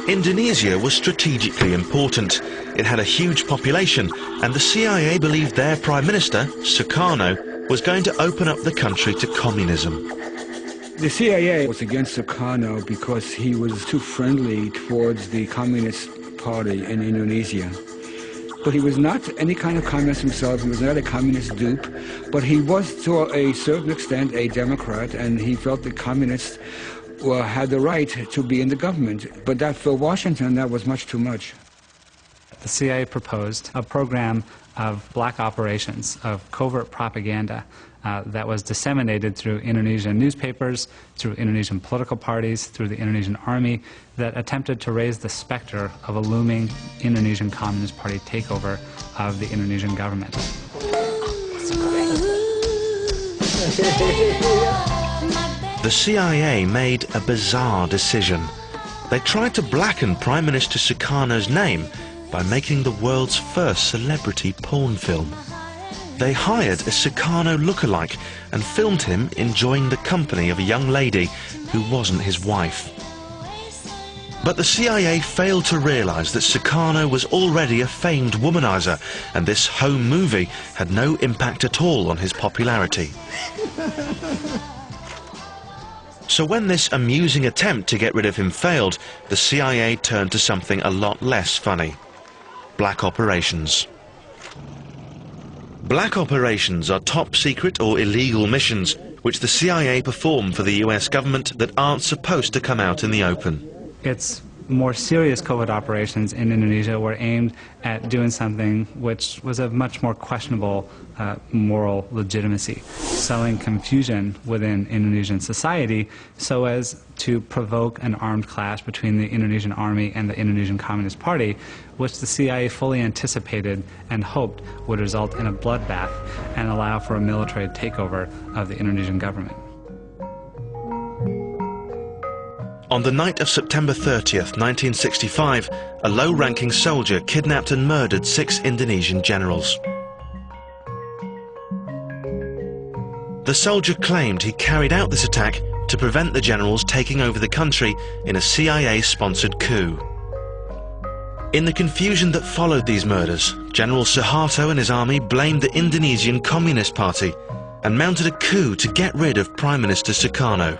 Indonesia was strategically important. It had a huge population, and the CIA believed their Prime Minister, Sukarno, was going to open up the country to communism. The CIA was against Sukarno because he was too friendly towards the Communist Party in Indonesia. But he was not any kind of communist himself. He was not a communist dupe, but he was to a certain extent a Democrat, and he felt the communists had the right to be in the government. But that for Washington, that was much too much. The CIA proposed a program of black operations, of covert propaganda that was disseminated through Indonesian newspapers, through Indonesian political parties, through the Indonesian army, that attempted to raise the specter of a looming Indonesian Communist Party takeover of the Indonesian government. The CIA made a bizarre decision. They tried to blacken Prime Minister Sukarno's name by making the world's first celebrity porn film. They hired a Sukarno lookalike and filmed him enjoying the company of a young lady who wasn't his wife. But the CIA failed to realize that Sukarno was already a famed womanizer, and this home movie had no impact at all on his popularity. So when this amusing attempt to get rid of him failed, the CIA turned to something a lot less funny: black operations. Black operations are top-secret or illegal missions which the CIA perform for the US government that aren't supposed to come out in the open. Its more serious covert operations in Indonesia were aimed at doing something which was of much more questionable moral legitimacy, sowing confusion within Indonesian society so as to provoke an armed clash between the Indonesian army and the Indonesian Communist Party, which the CIA fully anticipated and hoped would result in a bloodbath and allow for a military takeover of the Indonesian government. On the night of September 30th, 1965, a low-ranking soldier kidnapped and murdered 6 Indonesian generals. The soldier claimed he carried out this attack to prevent the generals taking over the country in a CIA-sponsored coup. In the confusion that followed these murders, General Suharto and his army blamed the Indonesian Communist Party and mounted a coup to get rid of Prime Minister Sukarno.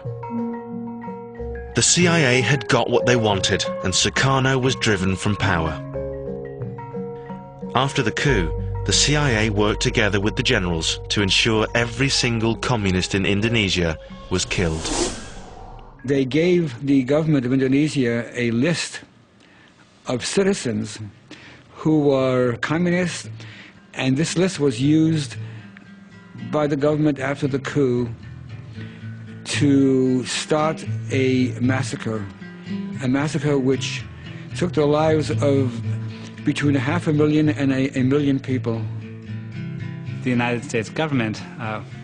The CIA had got what they wanted, and Sukarno was driven from power. After the coup, the CIA worked together with the generals to ensure every single communist in Indonesia was killed. They gave the government of Indonesia a list of citizens who were communists, and this list was used by the government after the coup to start a massacre which took the lives of between 500,000 and a million people. The United States government,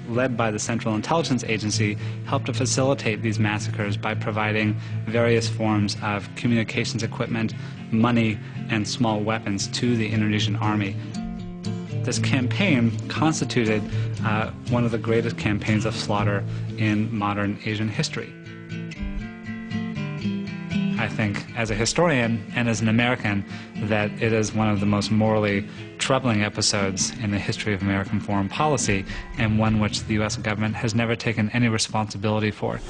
led by the Central Intelligence Agency, helped to facilitate these massacres by providing various forms of communications equipment, money, and small weapons to the Indonesian army. This campaign constituted one of the greatest campaigns of slaughter in modern Asian history. I think, as a historian and as an American, that it is one of the most morally troubling episodes in the history of American foreign policy, and one which the U.S. government has never taken any responsibility for.